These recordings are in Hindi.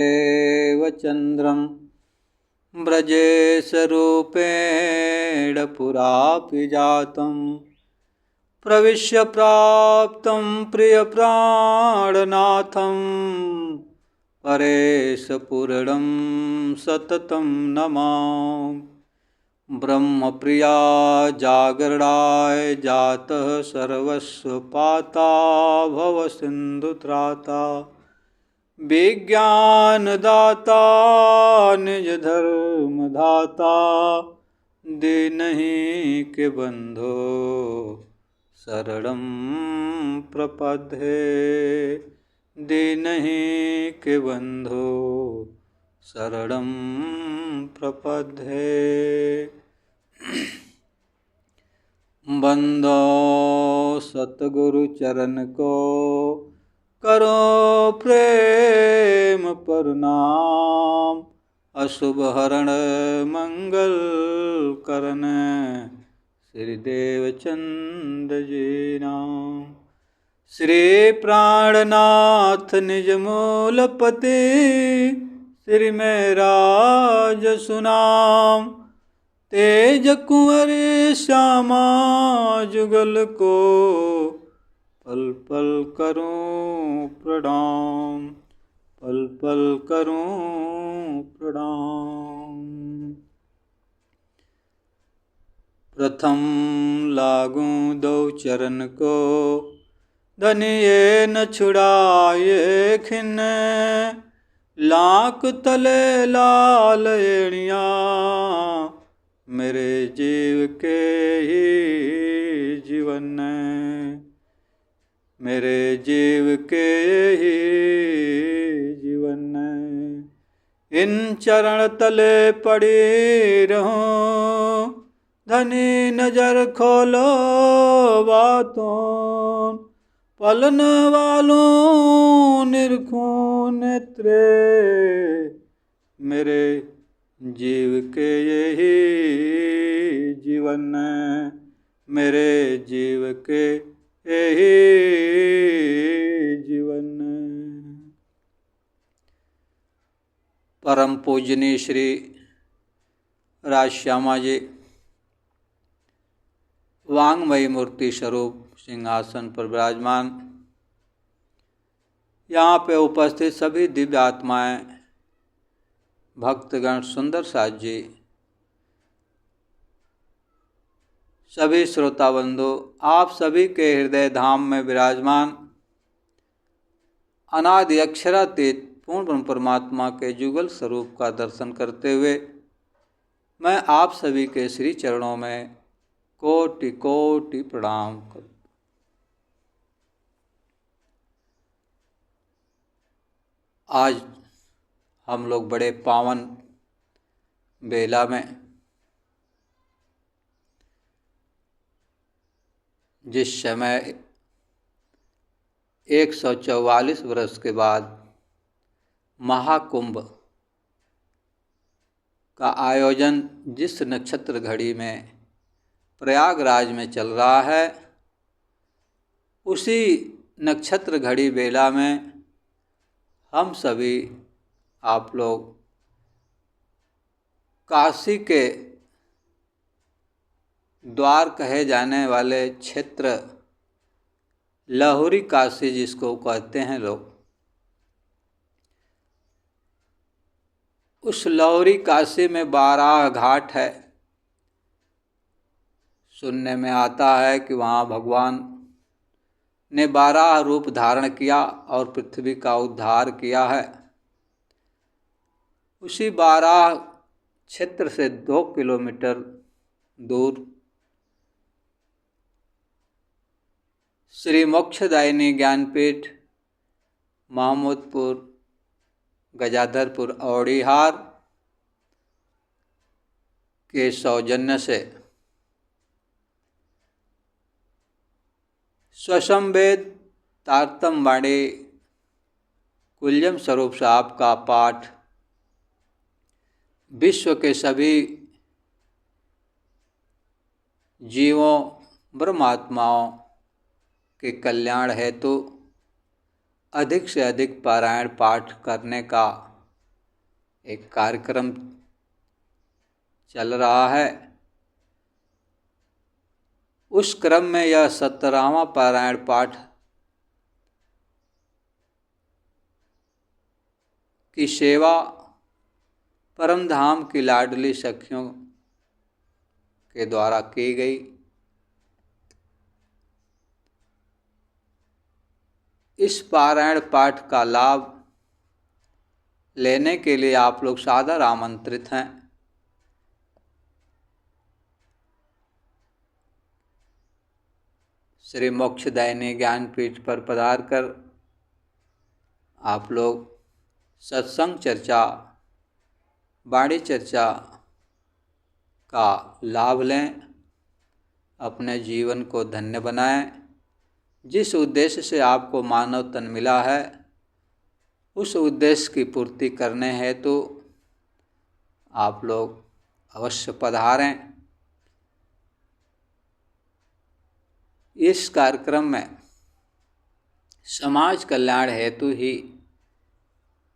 एव चन्द्रं व्रजेशरूपेण पुरापि जातं प्रविश्य प्राप्तं प्रियप्राणनाथं परेशपूर्णं सततं नमामि। ब्रह्मप्रिया जागरणाय जातः सर्वस्वपाता भवसिन्धुत्राता विज्ञानदाता निजधर्मधाता दीनहि के बन्धो शरणं प्रपद्ये दीनहि के बन्धो शरणं प्रपद्ये। बंदो सतगुरु चरण को करो प्रेम प्रणाम अशुभ हरण मंगल करन श्री देवचंद जी नाम। श्री प्राणनाथ निज मूलपति श्री मेराज सुनाम तेज कुंवर श्यामा जुगल को पल पल करूं प्रणाम पल पल करूं प्रणाम। प्रथम लागूं दो चरण को धनिये न छुड़ाए खिन लाख तले लाल एड़िया मेरे जीव के ही जीवन मेरे जीव के ही जीवन इन चरण तले पड़ी रहूं धनी नजर खोलो बातों पलन वालों निरखूं नेत्रे मेरे जीव के यही जीवन मेरे जीव के यही जीवन। परम पूजनीय श्री राजश्यामा जी वांगमयी मूर्ति स्वरूप सिंहासन पर विराजमान, यहाँ पे उपस्थित सभी दिव्य आत्माएं, भक्तगण, सुंदर साथ जी, सभी श्रोता बंधु, आप सभी के हृदय धाम में विराजमान अनादि अक्षरातीत पूर्ण ब्रह्म परमात्मा के जुगल स्वरूप का दर्शन करते हुए मैं आप सभी के श्री चरणों में कोटि कोटि प्रणाम करता। आज हम लोग बड़े पावन बेला में, जिस समय 144 वर्ष के बाद महाकुंभ का आयोजन जिस नक्षत्र घड़ी में प्रयागराज में चल रहा है, उसी नक्षत्र घड़ी बेला में हम सभी आप लोग काशी के द्वार कहे जाने वाले क्षेत्र लाहौरी काशी जिसको कहते हैं लोग, उस लाहौरी काशी में 12 घाट है। सुनने में आता है कि वहाँ भगवान ने 12 रूप धारण किया और पृथ्वी का उद्धार किया है। उसी 12 क्षेत्र से 2 किलोमीटर दूर श्री मोक्षदायिनी ज्ञानपीठ महमूदपुर गजाधरपुर औड़ीहार के सौजन्य से स्वसंवेद तारतम्यवाणी कुल्यम स्वरूप साहब का पाठ विश्व के सभी जीवों ब्रह्मात्माओं के कल्याण हेतु अधिक से अधिक पारायण पाठ करने का एक कार्यक्रम चल रहा है। उस क्रम में यह 17वां पारायण पाठ की सेवा परम धाम की लाडली सखियों के द्वारा की गई। इस पारायण पाठ का लाभ लेने के लिए आप लोग सादर आमंत्रित हैं। श्री मोक्षदायिनी ज्ञानपीठ पर पधार कर आप लोग सत्संग चर्चा, वाणी चर्चा का लाभ लें, अपने जीवन को धन्य बनाएं। जिस उद्देश्य से आपको मानव तन मिला है उस उद्देश्य की पूर्ति करने हेतु आप लोग अवश्य पधारें। इस कार्यक्रम में समाज कल्याण हेतु ही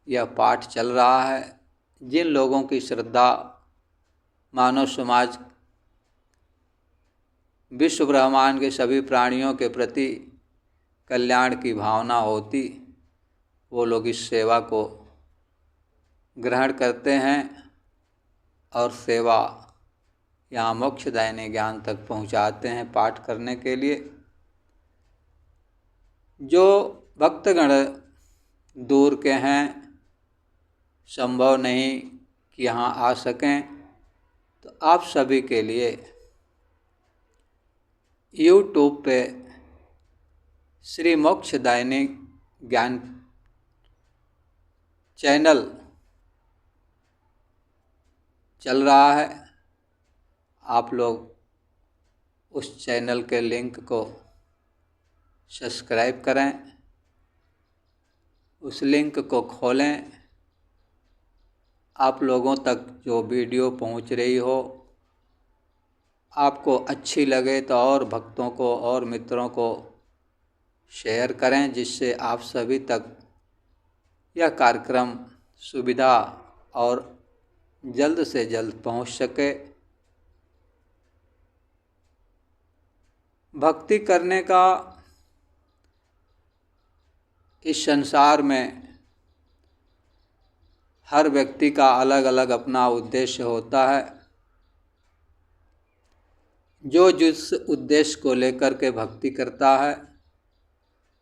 यह पाठ चल रहा है। जिन लोगों की श्रद्धा मानव समाज, विश्व ब्रह्मांड के सभी प्राणियों के प्रति कल्याण की भावना होती, वो लोग इस सेवा को ग्रहण करते हैं और सेवा यहाँ मोक्षदायिनी ज्ञान तक पहुँचाते हैं पाठ करने के लिए। जो भक्तगण दूर के हैं, संभव नहीं कि यहाँ आ सकें, तो आप सभी के लिए YouTube पे श्री मोक्षदायिनी ज्ञान चैनल चल रहा है। आप लोग उस चैनल के लिंक को सब्सक्राइब करें, उस लिंक को खोलें। आप लोगों तक जो वीडियो पहुंच रही हो, आपको अच्छी लगे तो और भक्तों को और मित्रों को शेयर करें, जिससे आप सभी तक यह कार्यक्रम सुविधा और जल्द से जल्द पहुंच सके। भक्ति करने का इस संसार में हर व्यक्ति का अलग अलग अपना उद्देश्य होता है। जो जिस उद्देश्य को लेकर के भक्ति करता है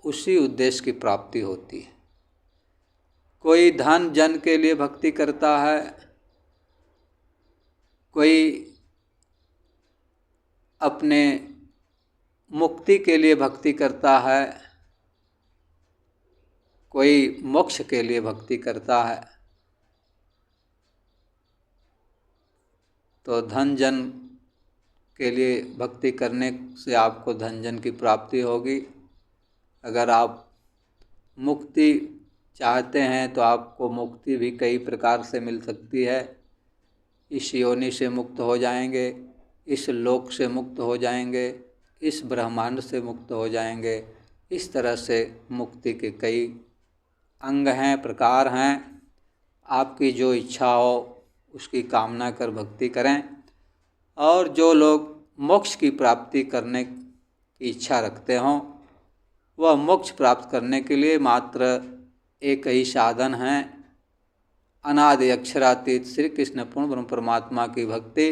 उसी उद्देश्य की प्राप्ति होती है। कोई धन जन के लिए भक्ति करता है, कोई अपने मुक्ति के लिए भक्ति करता है, कोई मोक्ष के लिए भक्ति करता है। तो धन जन के लिए भक्ति करने से आपको धन जन की प्राप्ति होगी। अगर आप मुक्ति चाहते हैं तो आपको मुक्ति भी कई प्रकार से मिल सकती है। इस योनि से मुक्त हो जाएंगे, इस लोक से मुक्त हो जाएंगे, इस ब्रह्मांड से मुक्त हो जाएंगे। इस तरह से मुक्ति के कई अंग हैं, प्रकार हैं। आपकी जो इच्छा हो उसकी कामना कर भक्ति करें। और जो लोग मोक्ष की प्राप्ति करने की इच्छा रखते हों, वह मोक्ष प्राप्त करने के लिए मात्र एक ही साधन है, अनादि अक्षरातीत श्री कृष्ण पूर्ण ब्रह्म परमात्मा की भक्ति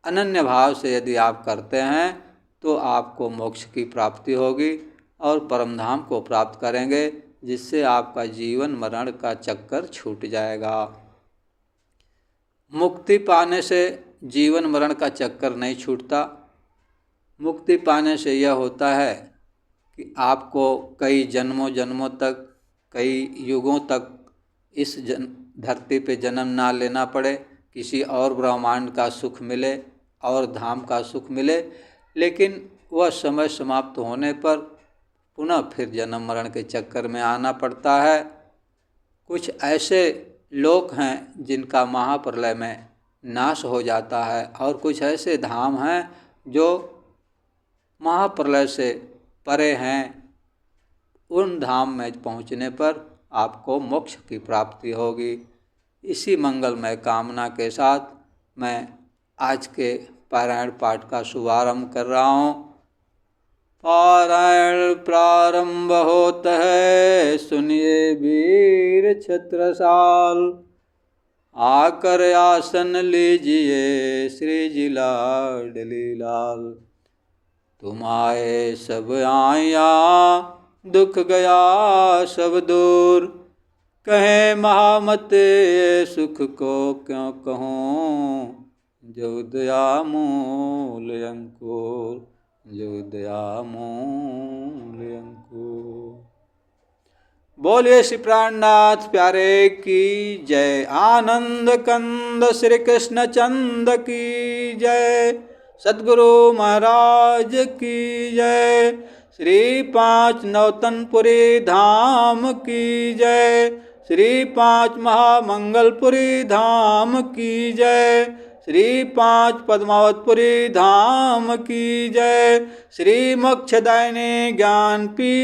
अनन्य भाव से यदि आप करते हैं तो आपको मोक्ष की प्राप्ति होगी और परमधाम को प्राप्त करेंगे, जिससे आपका जीवन मरण का चक्कर छूट जाएगा। मुक्ति पाने से जीवन मरण का चक्कर नहीं छूटता। मुक्ति पाने से यह होता है कि आपको कई जन्मों जन्मों तक, कई युगों तक इस धरती पे जन्म ना लेना पड़े, किसी और ब्रह्मांड का सुख मिले और धाम का सुख मिले, लेकिन वह समय समाप्त होने पर पुनः फिर जन्म मरण के चक्कर में आना पड़ता है। कुछ ऐसे लोक हैं जिनका महाप्रलय में नाश हो जाता है और कुछ ऐसे धाम हैं जो महाप्रलय से परे हैं। उन धाम में पहुँचने पर आपको मोक्ष की प्राप्ति होगी। इसी मंगलमय कामना के साथ मैं आज के पारायण पाठ का शुभारंभ कर रहा हूँ। पारायण प्रारंभ होता है, सुनिए वीर छत्रसाल, आकर आसन लीजिए श्री जी लाडली लाल। तुम आए सब आया, दुख गया सब दूर, कहे महामते सुख को क्यों कहूँ, जो दया मूल अंकुर, जो दया मूल अंकुर। बोलिए श्री प्राणनाथ प्यारे की जय। आनंद कंद श्री कृष्ण चंद की जय। सद्गुरु महाराज की जय। श्री पांच नौतनपुरी धाम की जय। श्री पांच महामंगलपुरी धाम की जय। श्री पांच पद्मावतपुरी धाम की जय। श्री मोक्षदायिनी ज्ञानपीठ